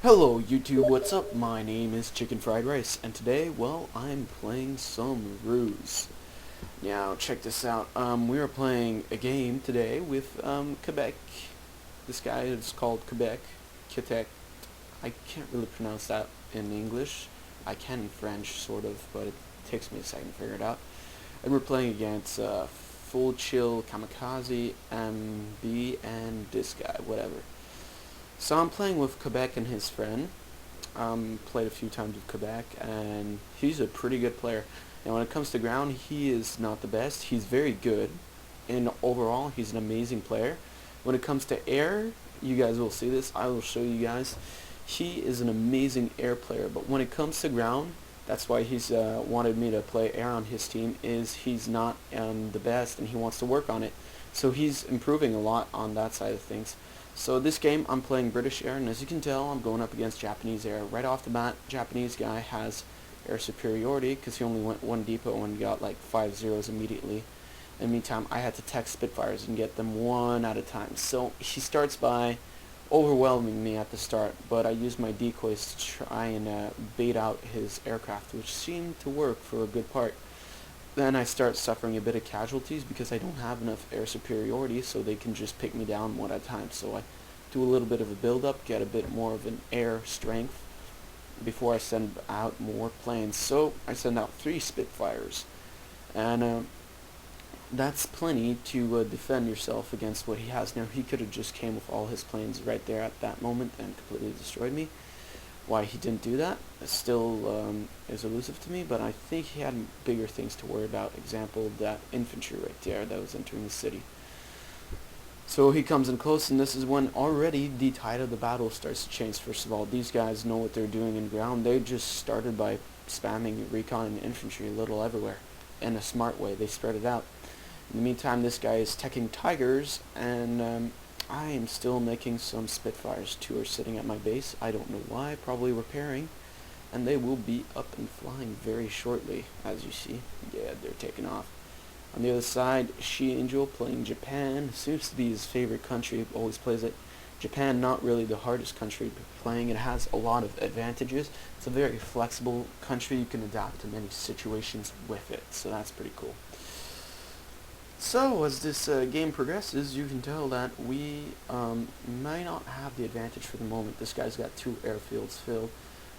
Hello YouTube, what's up? My name is Chicken Fried Rice, and today, well, I'm playing some Ruse. Now, check this out. We are playing a game today with, Quebec. This guy is called Quebec. I can't really pronounce that in English. I can in French, sort of, but it takes me a second to figure it out. And we're playing against, Full Chill Kamikaze, MB, and this guy, whatever. So I'm playing with Quebec and his friend. Played a few times with Quebec, and he's a pretty good player. Now, when it comes to ground, he is not the best. He's very good, and overall, he's an amazing player. When it comes to air, you guys will see this. I will show you guys. He is an amazing air player, but when it comes to ground, that's why he's wanted me to play air on his team. Is he's not the best, and he wants to work on it. So he's improving a lot on that side of things. So this game, I'm playing British air, and as you can tell, I'm going up against Japanese air. Right off the bat, Japanese guy has air superiority because he only went one depot and got like 5 zeros immediately. In the meantime, I had to tech Spitfires and get them one at a time. So he starts by overwhelming me at the start, but I used my decoys to try and bait out his aircraft, which seemed to work for a good part. Then I start suffering a bit of casualties because I don't have enough air superiority, so they can just pick me down one at a time. So I do a little bit of a build-up, get a bit more of an air strength before I send out more planes. So I send out 3 Spitfires, and that's plenty to defend yourself against what he has. Now, he could have just came with all his planes right there at that moment and completely destroyed me. Why he didn't do that still is elusive to me, but I think he had bigger things to worry about. Example, that infantry right there that was entering the city. So he comes in close, and this is when already the tide of the battle starts to change. First of all, these guys know what they're doing in ground. They just started by spamming recon and infantry a little everywhere in a smart way. They spread it out. In the meantime, this guy is teching Tigers, and I am still making some Spitfires. 2 are sitting at my base. I don't know why, probably repairing. And they will be up and flying very shortly, as you see. Yeah, they're taking off. On the other side, She Angel playing Japan. Seems to be his favorite country, always plays it. Japan, not really the hardest country to be playing. It has a lot of advantages. It's a very flexible country. You can adapt to many situations with it, so that's pretty cool. So, as this game progresses, you can tell that we may not have the advantage for the moment. This guy's got 2 airfields filled,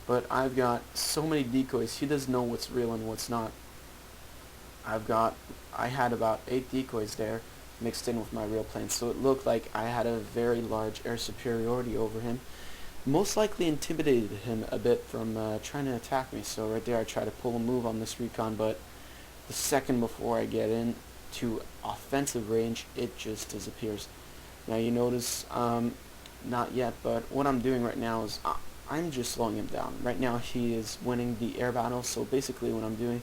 but I've got so many decoys, he doesn't know what's real and what's not. I had about 8 decoys there, mixed in with my real planes, so it looked like I had a very large air superiority over him. Most likely intimidated him a bit from trying to attack me, so right there I try to pull a move on this recon, but the second before I get in to offensive range, it just disappears. Now you notice, not yet, but what I'm doing right now is I'm just slowing him down. Right now he is winning the air battle, so basically what I'm doing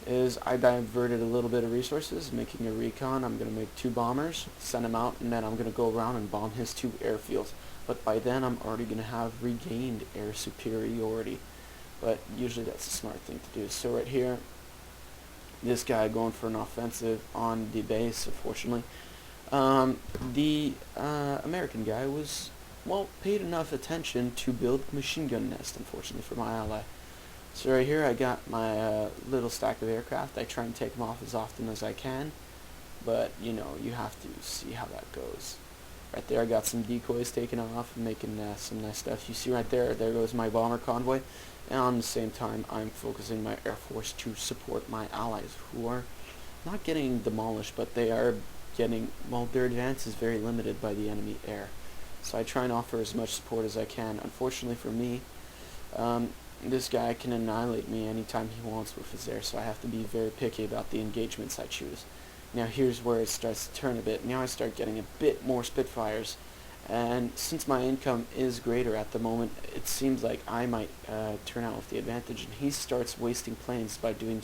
is I diverted a little bit of resources, making a recon. I'm going to make 2 bombers, send them out, and then I'm going to go around and bomb his 2 airfields. But by then I'm already going to have regained air superiority. But usually that's a smart thing to do. So right here, this guy going for an offensive on the base, unfortunately. The American guy was, well, paid enough attention to build a machine gun nest, unfortunately, for my ally. So right here I got my little stack of aircraft. I try and take them off as often as I can, but, you know, you have to see how that goes. Right there I got some decoys taken off and making some nice stuff. You see right there, there goes my bomber convoy. And on the same time, I'm focusing my Air Force to support my allies, who are not getting demolished, but they are getting, well, their advance is very limited by the enemy air. So I try and offer as much support as I can. Unfortunately for me, this guy can annihilate me anytime he wants with his air, so I have to be very picky about the engagements I choose. Now here's where it starts to turn a bit. Now I start getting a bit more Spitfires. And since my income is greater at the moment, it seems like I might turn out with the advantage. And he starts wasting planes by doing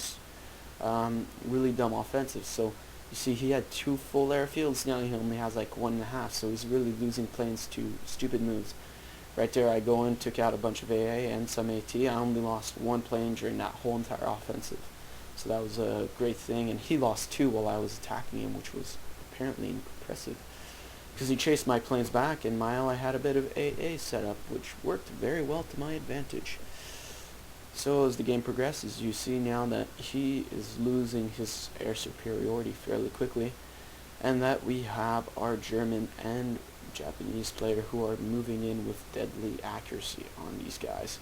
really dumb offensives. So you see, he had 2 full airfields. Now he only has like 1.5. So he's really losing planes to stupid moves. Right there, I go in, took out a bunch of AA and some AT. I only lost 1 plane during that whole entire offensive. So that was a great thing. And he lost 2 while I was attacking him, which was apparently impressive. because he chased my planes back, and my ally had a bit of AA set up, which worked very well to my advantage. So as the game progresses, you see now that he is losing his air superiority fairly quickly, and that we have our German and Japanese player who are moving in with deadly accuracy on these guys.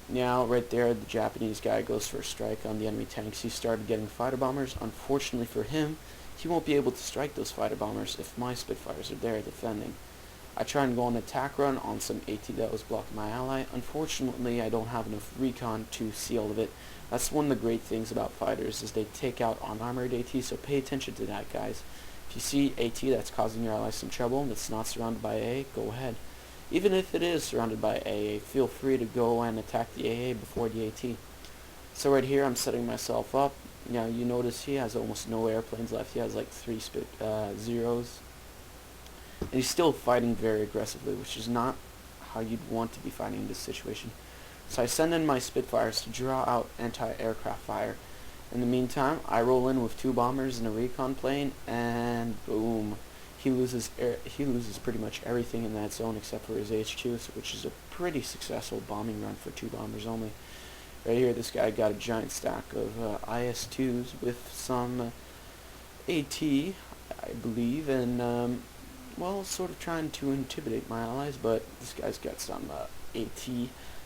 Now, right there, the Japanese guy goes for a strike on the enemy tanks. He started getting fighter bombers. Unfortunately for him, he won't be able to strike those fighter bombers if my Spitfires are there defending. I try and go on an attack run on some AT that was blocking my ally. Unfortunately, I don't have enough recon to see all of it. That's one of the great things about fighters, is they take out unarmored AT, so pay attention to that, guys. If you see AT that's causing your ally some trouble and it's not surrounded by AA, go ahead. Even if it is surrounded by AA, feel free to go and attack the AA before the AT. So right here, I'm setting myself up. Now you notice he has almost no airplanes left. He has like 3 zeros. And he's still fighting very aggressively, which is not how you'd want to be fighting in this situation. So I send in my Spitfires to draw out anti-aircraft fire. In the meantime, I roll in with 2 bombers and a recon plane, and boom. He loses pretty much everything in that zone except for his HQ, which is a pretty successful bombing run for 2 bombers only. Right here, this guy got a giant stack of IS-2s with some AT, I believe, and well, sort of trying to intimidate my allies, but this guy's got some AT,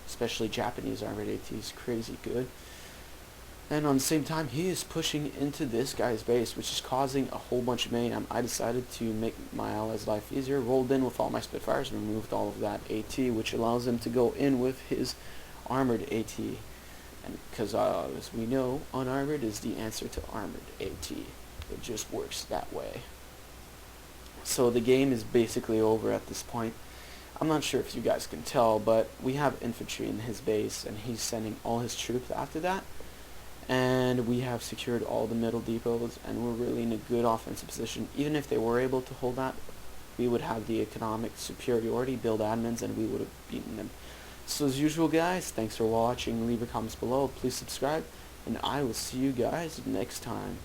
especially Japanese armored AT, is crazy good. And on the same time, he is pushing into this guy's base, which is causing a whole bunch of mayhem. I decided to make my allies' life easier, rolled in with all my Spitfires, and removed all of that AT, which allows him to go in with his armored AT. And because, as we know, unarmored is the answer to armored AT. It just works that way. So the game is basically over at this point. I'm not sure if you guys can tell, but we have infantry in his base, and he's sending all his troops after that. And we have secured all the middle depots, and we're really in a good offensive position. Even if they were able to hold that, we would have the economic superiority, build admins, and we would have beaten them. So as usual, guys, thanks for watching. Leave your comments below. Please subscribe, and I will see you guys next time.